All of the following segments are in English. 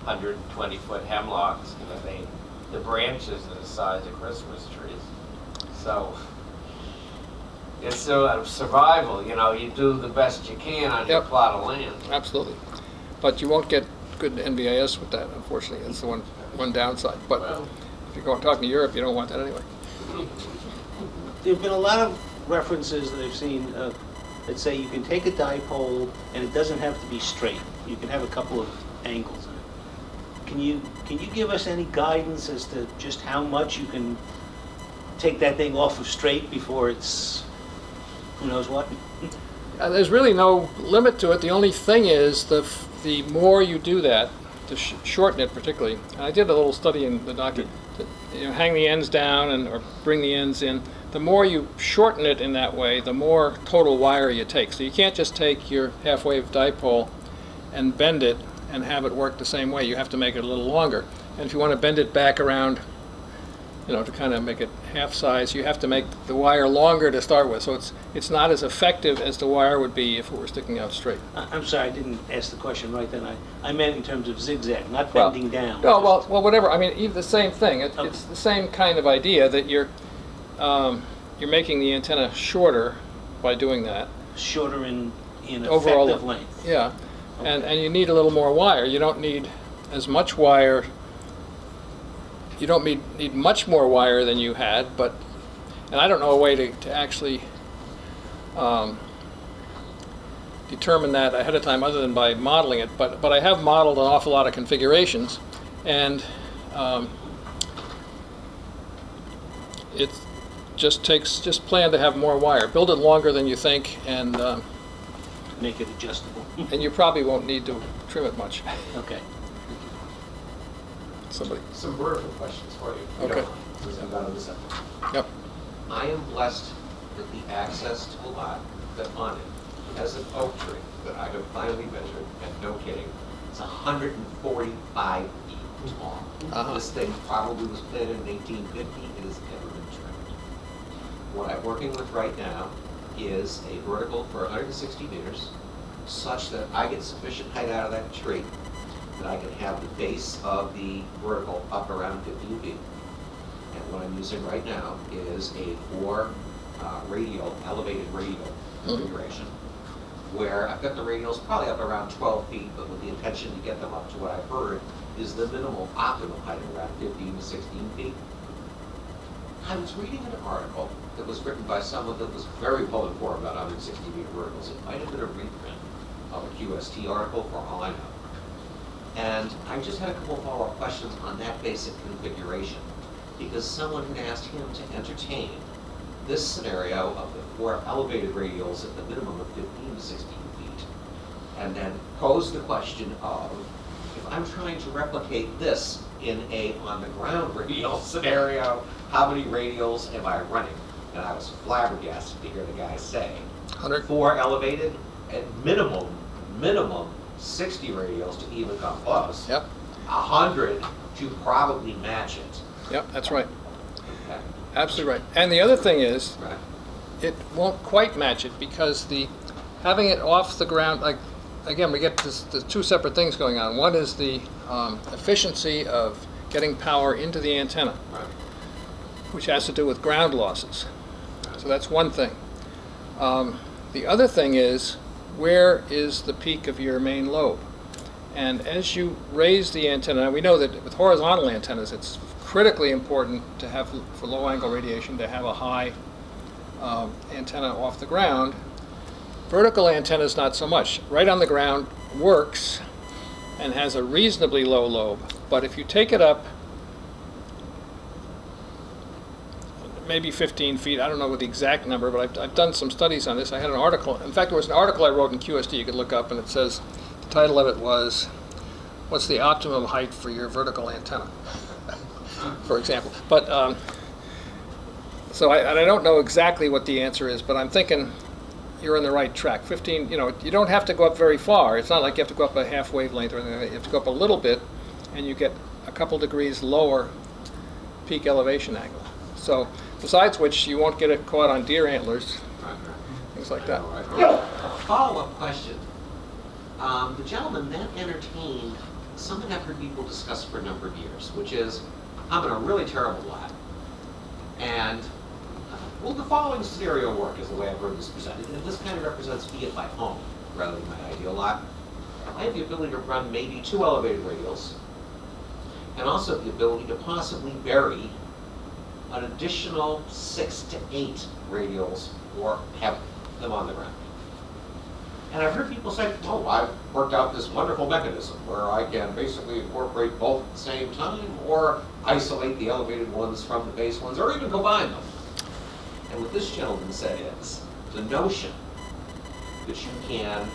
120-foot hemlocks. The branches are the size of Christmas trees. So it's survival. You do the best you can on your plot of land. Absolutely. But you won't get good NVIS with that, unfortunately. That's the one downside. But if you're talking to Europe, you don't want that anyway. There have been a lot of references that I've seen that say you can take a dipole and it doesn't have to be straight. You can have a couple of angles in it. Can you give us any guidance as to just how much you can take that thing off of straight before it's who knows what? There's really no limit to it. The only thing is the more you do that, to shorten it particularly. And I did a little study in the document. Hang the ends down or bring the ends in. The more you shorten it in that way, the more total wire you take. So you can't just take your half-wave dipole and bend it and have it work the same way. You have to make it a little longer. And if you want to bend it back around, to kind of make it half size, you have to make the wire longer to start with. So it's not as effective as the wire would be if it were sticking out straight. I'm sorry, I didn't ask the question right then. I meant in terms of zigzag, not bending down. No, well, whatever. I mean, even the same thing. It's the same kind of idea that you're making the antenna shorter by doing that. Shorter in overall effective length. Yeah, okay. And you need a little more wire. You don't need as much wire. You don't need much more wire than you had, and I don't know a way to actually determine that ahead of time other than by modeling it, but I have modeled an awful lot of configurations, and it just plan to have more wire. Build it longer than you think, and make it adjustable. And you probably won't need to trim it much. Okay. Somebody. Some vertical questions for you. Okay. Yep. I am blessed with the access to a lot that on it has an oak tree that I have finally measured, and no kidding, it's 145 feet tall. This thing probably was planted in 1850. It has never been trimmed. What I'm working with right now is a vertical for 160 meters, such that I get sufficient height out of that tree that I can have the base of the vertical up around 15 feet. And what I'm using right now is a 4 elevated radial configuration, where I've got the radials probably up around 12 feet, but with the intention to get them up to what I've heard is the minimal optimum height of around 15 to 16 feet. I was reading an article that was written by someone that was very well informed about 160 meter verticals. It might have been a reprint of a QST article, for all I know. And I just had a couple of follow-up questions on that basic configuration, because someone had asked him to entertain this scenario of the 4 elevated radials at the minimum of 15 to 16 feet, and then pose the question of, if I'm trying to replicate this in a on-the-ground radial scenario, how many radials am I running? And I was flabbergasted to hear the guy say, 4 elevated at minimum 60 radials to even come close. Yep. 100 to probably match it. Yep, that's right. Okay. Absolutely right. And the other thing is, Right. it won't quite match it because having it off the ground, like, again, we get the two separate things going on. One is the efficiency of getting power into the antenna, Right. which has to do with ground losses. So that's one thing. The other thing is, where is the peak of your main lobe? And as you raise the antenna, we know that with horizontal antennas, it's critically important to have, for low angle radiation, to have a high antenna off the ground. Vertical antennas, not so much. Right on the ground works and has a reasonably low lobe, but if you take it up maybe 15 feet, I don't know what the exact number, but I've done some studies on this. I had an article, in fact there was an article I wrote in QST you could look up, and it says, the title of it was, what's the optimum height for your vertical antenna, for example. But, so I don't know exactly what the answer is, but I'm thinking you're on the right track. 15, you don't have to go up very far. It's not like you have to go up a half wavelength or anything. You have to go up a little bit, and you get a couple degrees lower peak elevation angle. So, besides which, you won't get it caught on deer antlers, things like that. A follow-up question. The gentleman then entertained something I've heard people discuss for a number of years, which is, I'm in a really terrible lot, and will the following scenario work, is the way I've heard this presented, and this kind of represents me at my home rather than my ideal lot. I have the ability to run maybe 2 elevated radials, and also the ability to possibly bury an additional 6 to 8 radials or have them on the ground. And I've heard people say, oh, I've worked out this wonderful mechanism where I can basically incorporate both at the same time or isolate the elevated ones from the base ones or even combine them. And what this gentleman said is the notion that you can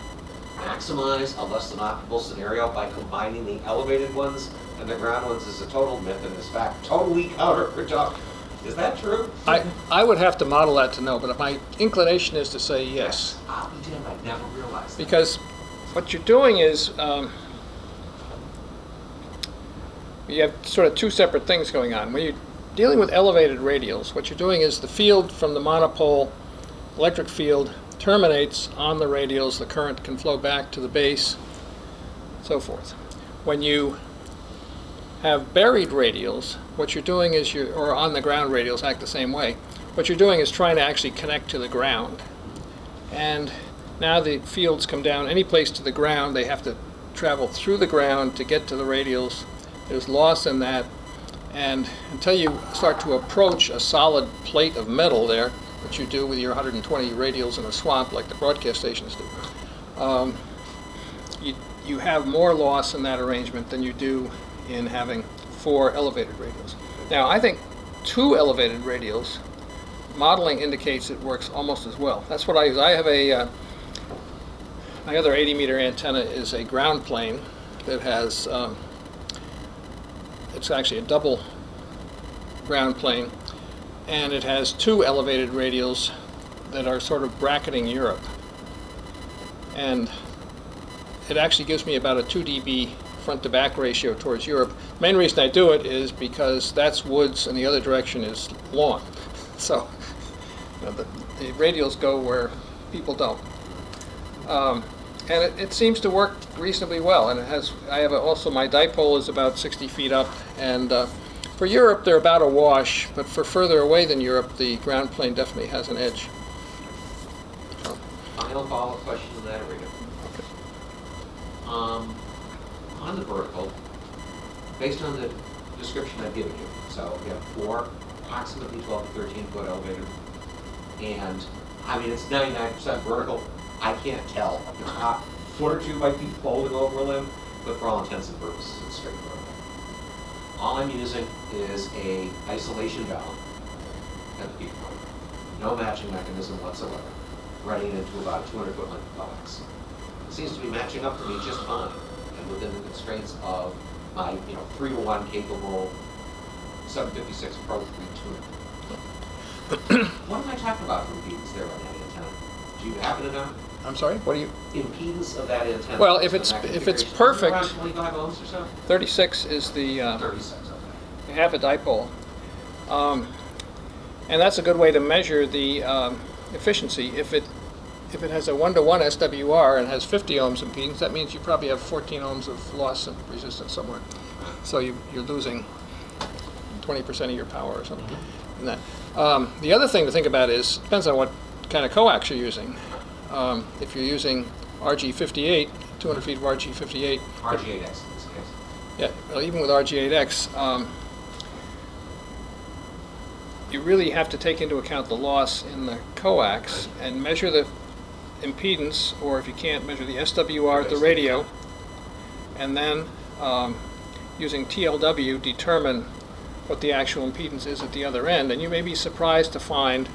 maximize a less than optimal scenario by combining the elevated ones and the ground ones is a total myth and is in fact totally counterproductive. Is that true? I would have to model that to know, but my inclination is to say yes. I'll be damned, I never realized that. Because what you're doing is, you have sort of 2 separate things going on. When you're dealing with elevated radials, what you're doing is the field from the monopole electric field terminates on the radials. The current can flow back to the base, so forth. When you have buried radials, what you're doing is or on the ground radials act the same way. What you're doing is trying to actually connect to the ground. And now the fields come down any place to the ground. They have to travel through the ground to get to the radials. There's loss in that. And until you start to approach a solid plate of metal there, which you do with your 120 radials in a swamp like the broadcast stations do, you have more loss in that arrangement than you do in having 4 elevated radials. Now, I think 2 elevated radials, modeling indicates it works almost as well. That's what I use. I have my other 80-meter antenna is a ground plane that has, it's actually a double ground plane, and it has 2 elevated radials that are sort of bracketing Europe. And it actually gives me about a 2 dB front to back ratio towards Europe. The main reason I do it is because that's woods and the other direction is lawn. So the radials go where people don't. And it seems to work reasonably well. And I have also my dipole is about 60 feet up, and for Europe they're about a wash, but for further away than Europe the ground plane definitely has an edge. So. Final follow-up question to that, Rita. On the vertical, based on the description I've given you, so you have 4 approximately 12 to 13 foot elevated, and I mean it's 99% vertical. I can't tell. The top foot or 2 might be folding over a limb, but for all intents and purposes it's straight vertical. All I'm using is a isolation valve at the peak point. No matching mechanism whatsoever. Running into about a 200 foot length of coax. It seems to be matching up for me just fine, and within the constraints of my 3-to-1 capable 756 Pro 3 tuner. What am I talking about for impedance there on that antenna? Do you happen to know? I'm sorry, what do you? Impedance of that antenna. Well, if it's perfect, around 25 ohms or so. 36 is the 36. Okay. half a dipole, and that's a good way to measure the efficiency. If it has a 1-to-1 SWR and has 50 ohms impedance, that means you probably have 14 ohms of loss of resistance somewhere. So you're losing 20% of your power or something. In that. The other thing to think about is, depends on what kind of coax you're using. If you're using RG58, 200 feet of RG58. RG8X in this case. Yeah, well, even with RG8X, you really have to take into account the loss in the coax and measure the impedance, or if you can't, measure the SWR at the radio, and then using TLW determine what the actual impedance is at the other end. And you may be surprised to find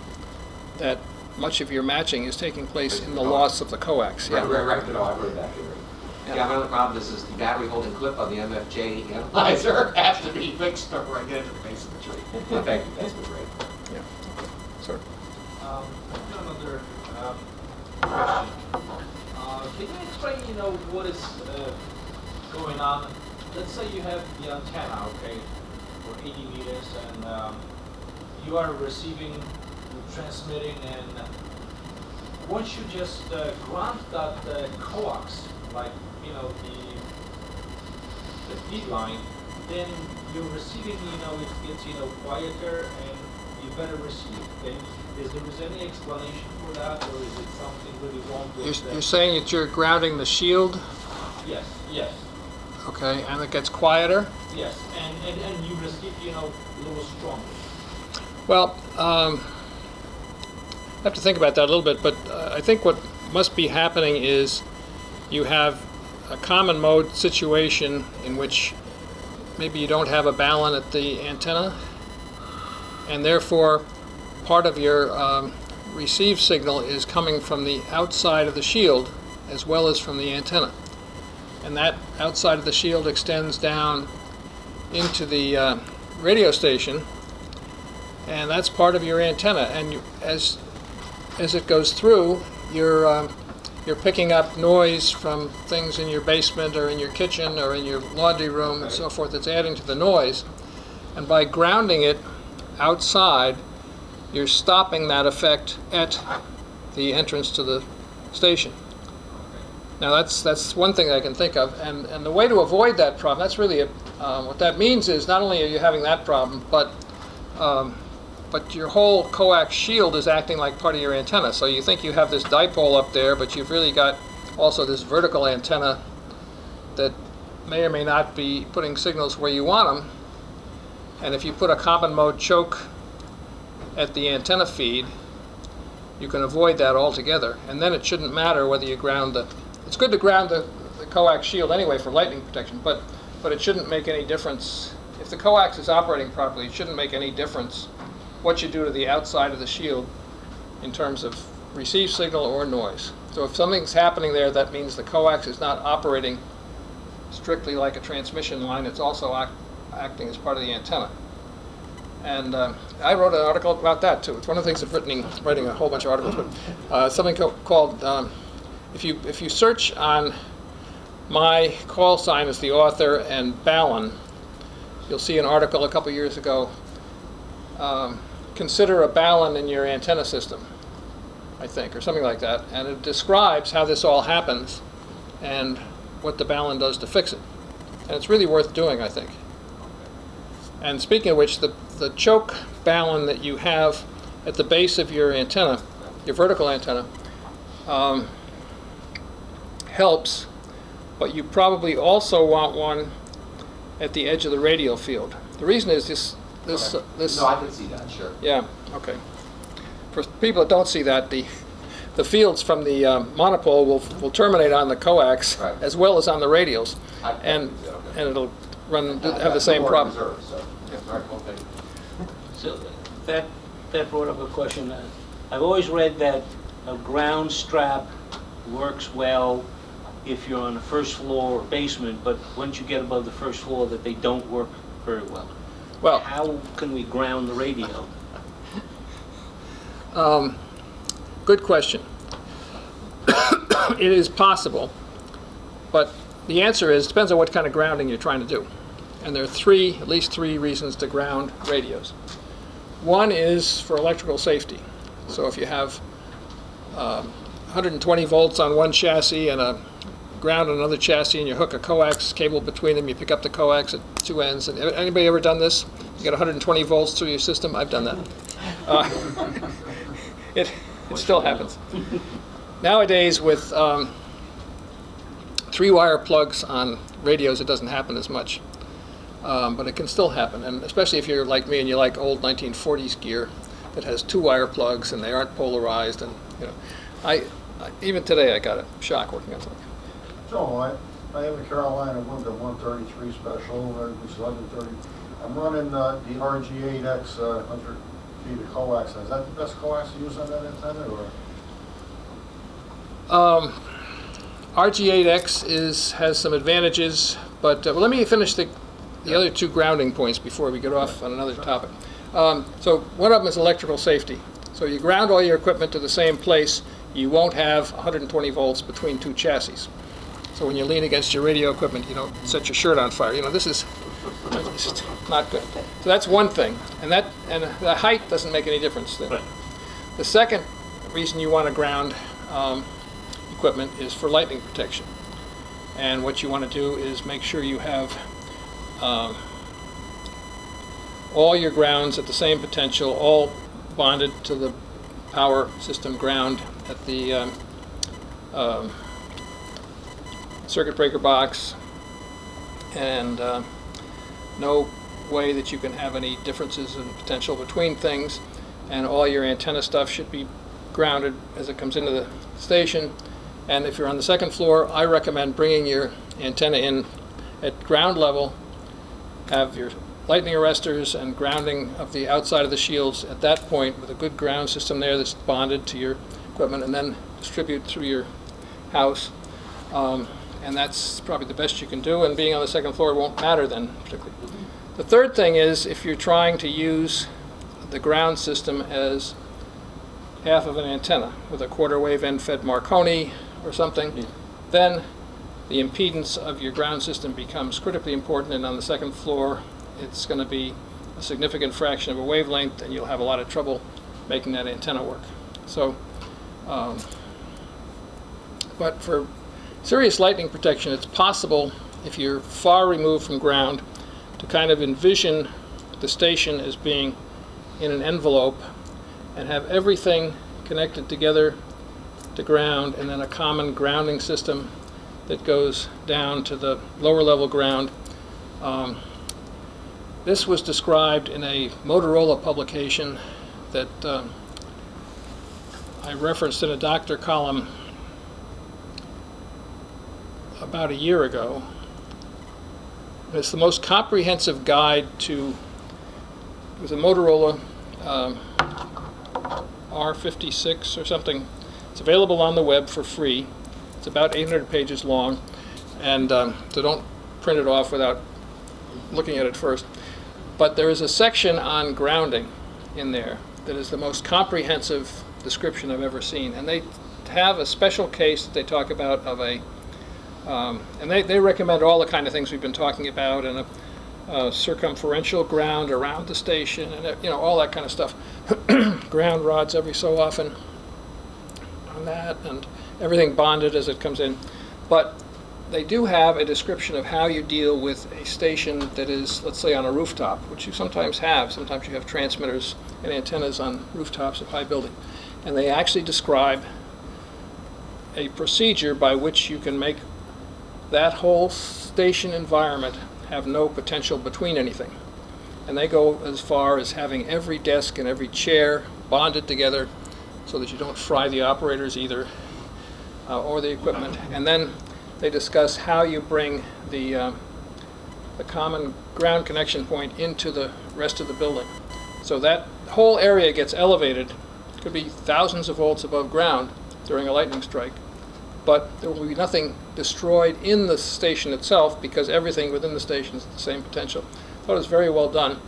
that much of your matching is taking place in the loss of the coax. Right. No, I've heard that. Yeah, my only problem is the battery holding clip on the MFJ analyzer has to be fixed before I get into the base of the tree. Well, thank you, that's been great. Yeah. Sir. Another question. Can you explain, what is going on? Let's say you have the antenna, okay, for 80 meters, and you are receiving, transmitting, and once you just grant that coax, like, the feed line, then your receiving, it gets, quieter and you better receive. And is there any explanation for that, or is it something really wrong with You're saying that you're grounding the shield, Yes, yes, okay, and it gets quieter? yes, and you receive, a little stronger. Well, I have to think about that a little bit, but I think what must be happening is you have a common mode situation in which maybe you don't have a balun at the antenna, and therefore part of your receive signal is coming from the outside of the shield as well as from the antenna. And that outside of the shield extends down into the radio station, and that's part of your antenna. And as it goes through, you're picking up noise from things in your basement or in your kitchen or in your laundry room and so forth that's adding to the noise. And by grounding it outside, you're stopping that effect at the entrance to the station. Now that's one thing I can think of, and the way to avoid that problem, that's really what that means is not only are you having that problem, but your whole coax shield is acting like part of your antenna. So you think you have this dipole up there, but you've really got also this vertical antenna that may or may not be putting signals where you want them. And if you put a common mode choke at the antenna feed, you can avoid that altogether. And then it shouldn't matter whether you ground it's good to ground the coax shield anyway for lightning protection, but it shouldn't make any difference. If the coax is operating properly, it shouldn't make any difference what you do to the outside of the shield in terms of receive signal or noise. So if something's happening there, that means the coax is not operating strictly like a transmission line, it's also acting as part of the antenna. And I wrote an article about that too. It's one of the things of writing a whole bunch of articles, but something called, if you search on my call sign as the author and balun, you'll see an article a couple years ago, consider a balun in your antenna system, I think, or something like that. And it describes how this all happens and what the balun does to fix it. And it's really worth doing, I think. And speaking of which, the choke balun that you have at the base of your antenna, your vertical antenna, helps, but you probably also want one at the edge of the radial field. The reason is this. No, I can see that, sure. Yeah, okay. For people that don't see that, the fields from the monopole will terminate on the coax Right. as well as on the radials, and Okay. it'll have the same problem. Reserve, so. All right, well, thank you. So that brought up a question. I've always read that a ground strap works well if you're on the first floor or basement, but once you get above the first floor, that they don't work very well. Well, How can we ground the radio? good question. It is possible, but the answer is depends on what kind of grounding you're trying to do. And there are at least three reasons to ground radios. One is for electrical safety. So if you have 120 volts on one chassis and a ground on another chassis, and you hook a coax cable between them, you pick up the coax at two ends. And anybody ever done this? You get 120 volts through your system? I've done that. It still happens. Nowadays, with 3-wire plugs on radios, it doesn't happen as much. But it can still happen, and especially if you're like me and you like old 1940s gear that has 2-wire plugs and they aren't polarized. And even today I got a shock working on something. Joel, I have a Carolina Window 133 special, which is 130. I'm running the RG8X 100 feet of coax. Is that the best coax to use on that antenna, or? RG8X has some advantages, but let me finish the other two grounding points before we get off on another topic. So one of them is electrical safety. So you ground all your equipment to the same place, you won't have 120 volts between two chassis. So when you lean against your radio equipment, you don't set your shirt on fire. This is just not good. So that's one thing, and the height doesn't make any difference there. Right. The second reason you want to ground equipment is for lightning protection. And what you want to do is make sure you have all your grounds at the same potential, all bonded to the power system ground at the circuit breaker box, and no way that you can have any differences in potential between things, and all your antenna stuff should be grounded as it comes into the station. And if you're on the second floor, I recommend bringing your antenna in at ground level, have your lightning arresters and grounding of the outside of the shields at that point with a good ground system there that's bonded to your equipment, and then distribute through your house. And that's probably the best you can do, and being on the second floor won't matter then particularly. The third thing is, if you're trying to use the ground system as half of an antenna with a quarter wave end-fed Marconi or something, then the impedance of your ground system becomes critically important, and on the second floor it's going to be a significant fraction of a wavelength, and you'll have a lot of trouble making that antenna work. So, but for serious lightning protection, it's possible, if you're far removed from ground, to kind of envision the station as being in an envelope and have everything connected together to ground, and then a common grounding system that goes down to the lower level ground. This was described in a Motorola publication that I referenced in a doctor column about a year ago. It's the most comprehensive guide to, it was a Motorola R56 or something. It's available on the web for free. It's about 800 pages long, and so don't print it off without looking at it first. But there is a section on grounding in there that is the most comprehensive description I've ever seen. And they have a special case that they talk about of a, and they recommend all the kind of things we've been talking about, and a circumferential ground around the station, and all that kind of stuff. Ground rods every so often on that, and everything bonded as it comes in. But they do have a description of how you deal with a station that is, let's say, on a rooftop, which you sometimes have. Sometimes you have transmitters and antennas on rooftops of high buildings. And they actually describe a procedure by which you can make that whole station environment have no potential between anything. And they go as far as having every desk and every chair bonded together so that you don't fry the operators either, or the equipment. And then they discuss how you bring the common ground connection point into the rest of the building. So that whole area gets elevated. It could be thousands of volts above ground during a lightning strike, but there will be nothing destroyed in the station itself because everything within the station is the same potential. I thought it was very well done.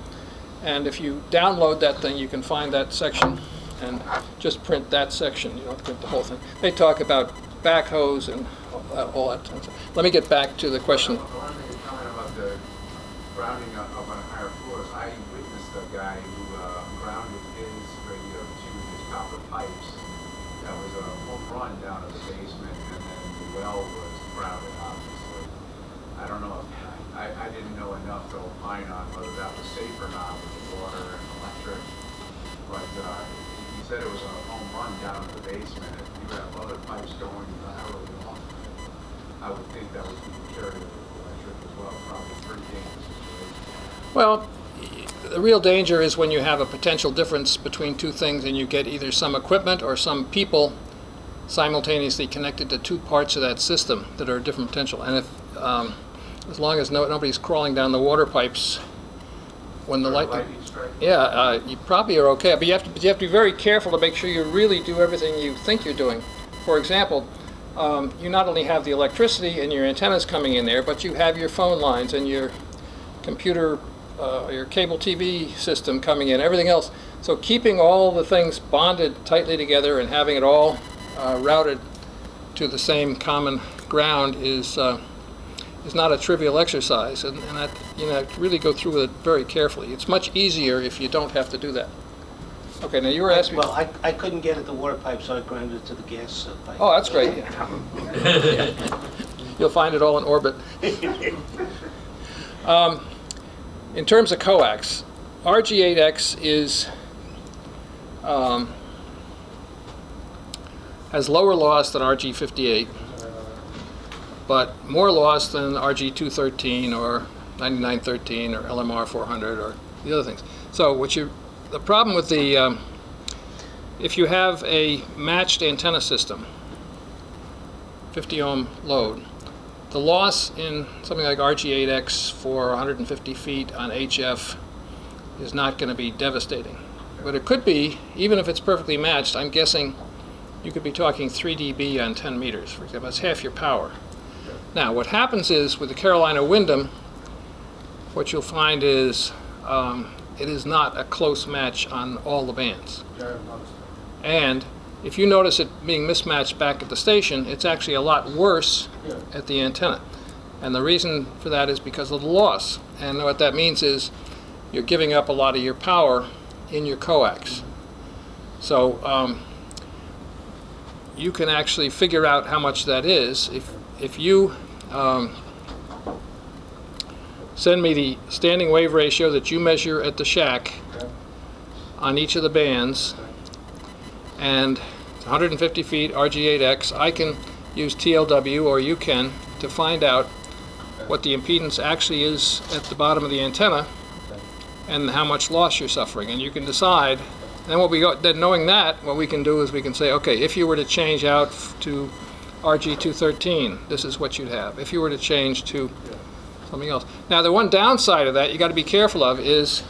And if you download that thing, you can find that section and just print that section. You don't print the whole thing. They talk about backhoes and all that kind of stuff. Let me get back to the question. I want to make a comment about the grounding up on higher floors. I witnessed a guy who grounded his radio to his copper pipes. That was a home run down to the basement, and then the well was grounded, obviously. I don't know if, I didn't know enough to opine on whether that was safe or not with the water and electric, but he said it was a home run down to the basement. If you have other pipes going laterally off, I would think that would be carried with electric as well. Probably a pretty dangerous situation. Well, the real danger is when you have a potential difference between two things and you get either some equipment or some people simultaneously connected to two parts of that system that are different potential. And if, as long as nobody's crawling down the water pipes when the lightning strike? Yeah, you probably are okay, but you have to be very careful to make sure you really do everything you think you're doing. For example, you not only have the electricity and your antennas coming in there, but you have your phone lines and your computer, your cable TV system coming in, everything else. So keeping all the things bonded tightly together and having it all routed to the same common ground is not a trivial exercise, and that, really go through it very carefully. It's much easier if you don't have to do that. Okay, now you were asking. Well, I couldn't get at the water pipe, so I grounded it to the gas pipe. Oh, that's great. Yeah. You'll find it all in orbit. in terms of coax, RG8X is has lower loss than RG58, but more loss than RG213 or 9913 or LMR 400 or the other things. So the problem with the if you have a matched antenna system, 50 ohm load, the loss in something like RG8X for 150 feet on HF is not going to be devastating. But it could be, even if it's perfectly matched, I'm guessing you could be talking 3 dB on 10 meters, for example. That's half your power. Now, what happens is, with the Carolina Windham, what you'll find is it is not a close match on all the bands. And if you notice it being mismatched back at the station, it's actually a lot worse at the antenna. And the reason for that is because of the loss. And what that means is you're giving up a lot of your power in your coax. So you can actually figure out how much that is. If you send me the standing wave ratio that you measure at the shack on each of the bands, and 150 feet RG8X, I can use TLW, or you can, to find out what the impedance actually is at the bottom of the antenna and how much loss you're suffering. And you can decide, and then knowing that, what we can do is we can say, okay, if you were to change out to RG213, this is what you'd have. If you were to change to something else. Now, the one downside of that you got to be careful of is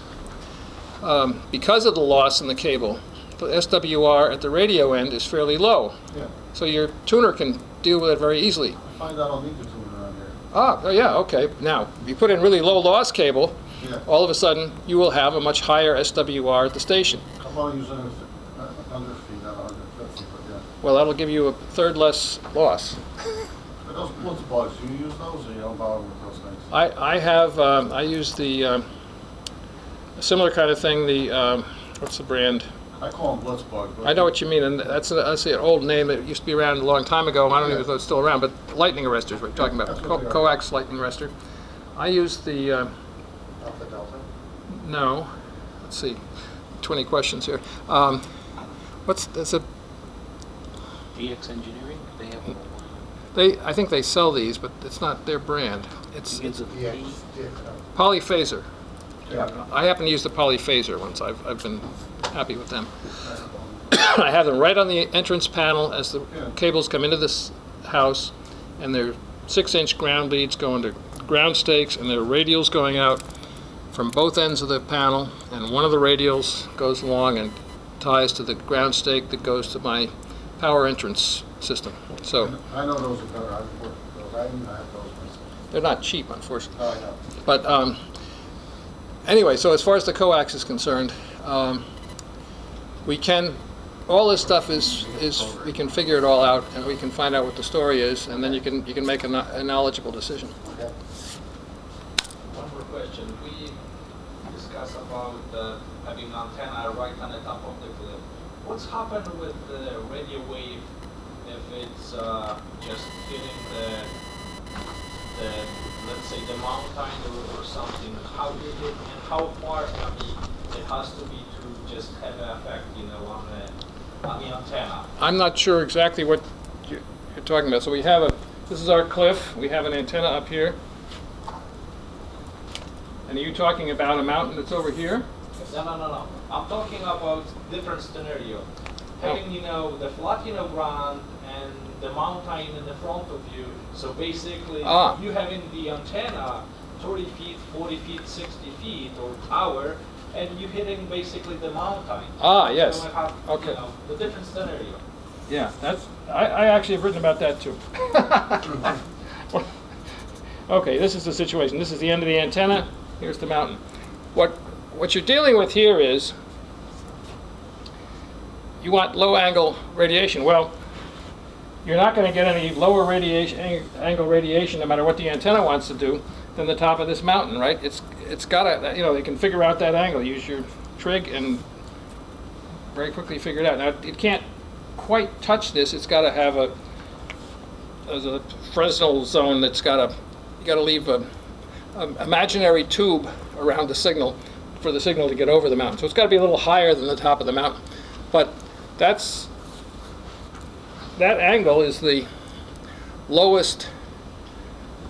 because of the loss in the cable, the SWR at the radio end is fairly low. Yeah. So your tuner can deal with it very easily. I find I don't need the tuner around here. Oh, yeah, okay. Now, if you put in really low loss cable, Yeah. all of a sudden you will have a much higher SWR at the station. I'm only using 100 feet, not 150, but yeah. Well, that'll give you a third less loss. But those blitz bugs, do you use those, or you don't bother with those things? I use the a similar kind of thing, the, what's the brand? I call them blitz bugs. I know what you mean, and that's an old name that used to be around a long time ago. I don't even know if it's still around, but lightning arresters, what you're talking about, That's what they are. coax lightning arrestor. I use the, Alpha Delta? no, let's see, 20 questions here. That's a, GX Engineering, they have one. I think they sell these, but it's not their brand. It's Begins with a P. Polyphaser. Yeah. I happen to use the Polyphaser ones. I've been happy with them. I have them right on the entrance panel as the cables come into this house, and they're 6-inch ground leads going to ground stakes, and there are radials going out from both ends of the panel, and one of the radials goes along and ties to the ground stake that goes to my power entrance system. So I know those are better. I've worked with those. I even have those myself. they're not cheap, unfortunately. Oh, I know. But anyway, so as far as the coax is concerned, we can, all this stuff is we can figure it all out, and we can find out what the story is, and then you can make a knowledgeable decision. Okay. One more question. We discussed about having antenna right on the top of the cliff. What's happened with the radio wave if it's just hitting the let's say the mountain or something? How did it and how far? I mean, it has to be to just have an effect, you know, on the antenna. I'm not sure exactly what you're talking about. So we have this is our cliff. We have an antenna up here. And are you talking about a mountain that's over here? No. I'm talking about different scenario. Having, you know, the flat, you know, ground and the mountain in the front of you. So basically, you having the antenna 30 feet, 40 feet, 60 feet or tower, and you hitting basically the mountain. Yes. So I have, Okay. you know, the different scenario. Yeah, I actually have written about that too. Okay, this is the situation. This is the end of the antenna. Here's the mountain. What you're dealing with here is you want low angle radiation. Well, you're not going to get any lower angle radiation, no matter what the antenna wants to do, than the top of this mountain, right? It's got to, you know, they can figure out that angle. Use your trig and very quickly figure it out. Now, it can't quite touch this. It's got to have there's a Fresnel zone that's you got to leave a imaginary tube around the signal for the signal to get over the mountain. So it's got to be a little higher than the top of the mountain. But that angle is the lowest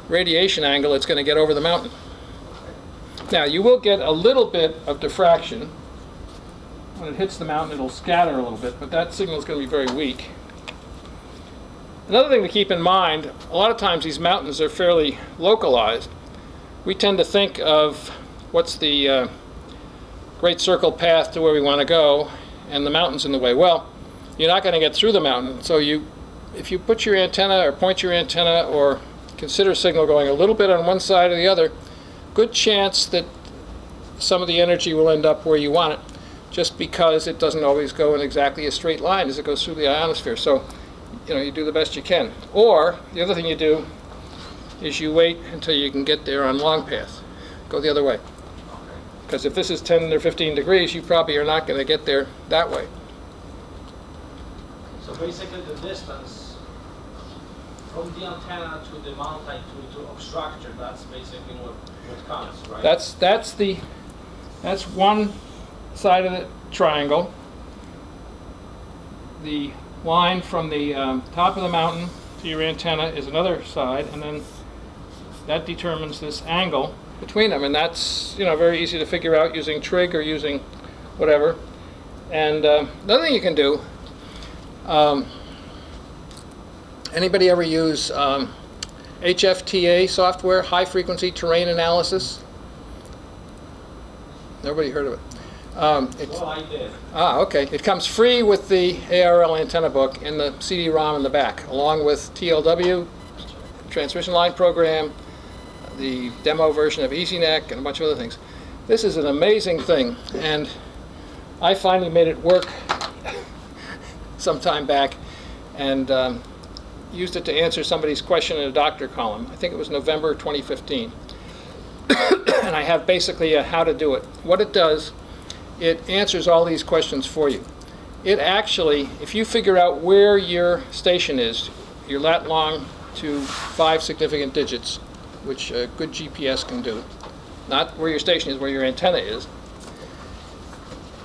radiation angle it's going to get over the mountain. Now, you will get a little bit of diffraction. When it hits the mountain, it'll scatter a little bit, but that signal is going to be very weak. Another thing to keep in mind, a lot of times these mountains are fairly localized. We tend to think of what's the great circle path to where we want to go, and the mountain's in the way. Well, you're not going to get through the mountain, so if you put your antenna or point your antenna or consider signal going a little bit on one side or the other, good chance that some of the energy will end up where you want it, just because it doesn't always go in exactly a straight line as it goes through the ionosphere. So, you do the best you can. Or the other thing you do is you wait until you can get there on long path. Go the other way. Because if this is 10 or 15 degrees, you probably are not going to get there that way. So basically the distance from the antenna to the mountain to structure, that's basically what counts, right? That's one side of the triangle. The line from the top of the mountain to your antenna is another side, and then that determines this angle between them, and that's very easy to figure out using trig or using whatever. And another thing you can do, anybody ever use HFTA software, high frequency terrain analysis? Nobody heard of it. Well, I did. Okay. It comes free with the ARL antenna book and the CD-ROM in the back, along with TLW, transmission line program, the demo version of EasyNet, and a bunch of other things. This is an amazing thing, and I finally made it work some time back, and used it to answer somebody's question in a doctor column. I think it was November 2015. And I have basically a how to do it. What it does, it answers all these questions for you. It actually, if you figure out where your station is, your lat long to 5 significant digits, which a good GPS can do, not where your station is, where your antenna is,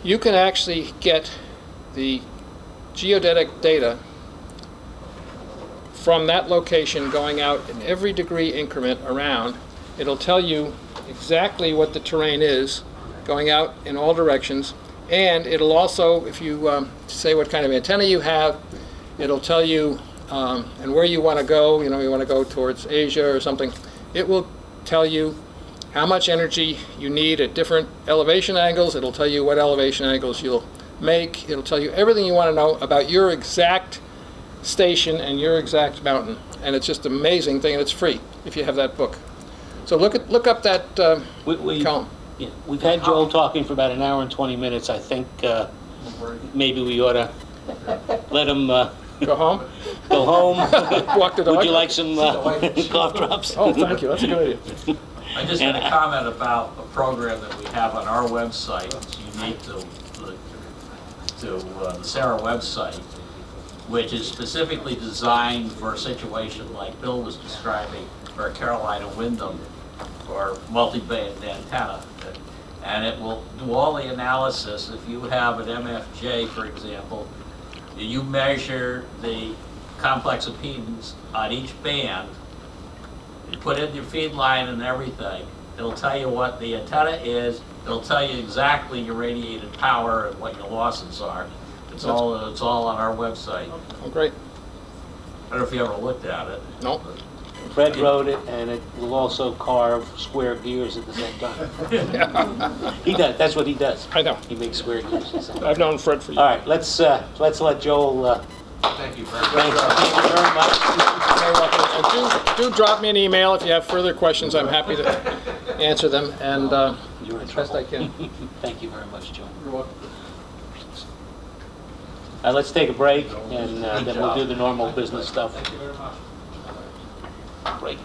you can actually get the geodetic data from that location going out in every degree increment around. It'll tell you exactly what the terrain is going out in all directions, and it'll also, if you say what kind of antenna you have, it'll tell you and where you want to go. You want to go towards Asia or something. It will tell you how much energy you need at different elevation angles. It'll tell you what elevation angles you'll make. It'll tell you everything you want to know about your exact station and your exact mountain. And it's just an amazing thing, and it's free if you have that book. So look up that column. Yeah, we've had Joel talking for about an hour and 20 minutes. I think maybe we ought to let him Go home? go home. Walk the dog? Would you like some cough drops? Oh, thank you. That's a good idea. I just had a comment about a program that we have on our website. It's unique to the Sarah website, which is specifically designed for a situation like Bill was describing for a Carolina Wyndham or multi-band antenna. And it will do all the analysis. If you have an MFJ, for example, you measure the complex impedance on each band, you put in your feed line and everything, it'll tell you what the antenna is, it'll tell you exactly your radiated power and what your losses are. It's all on our website. Oh, great. I don't know if you ever looked at it. No. Fred wrote it, and it will also carve square gears at the same time. He does. That's what he does. I know. He makes square gears. At the same time. I've known Fred for years. All right, let's let Joel. Thank you very much. Thank you very much. You're welcome. And do drop me an email if you have further questions. I'm happy to answer them, and You're in as best I trouble. can. Thank you very much, Joel. You're welcome. Let's take a break, and then we'll do the normal business stuff. Thank you very much. Break.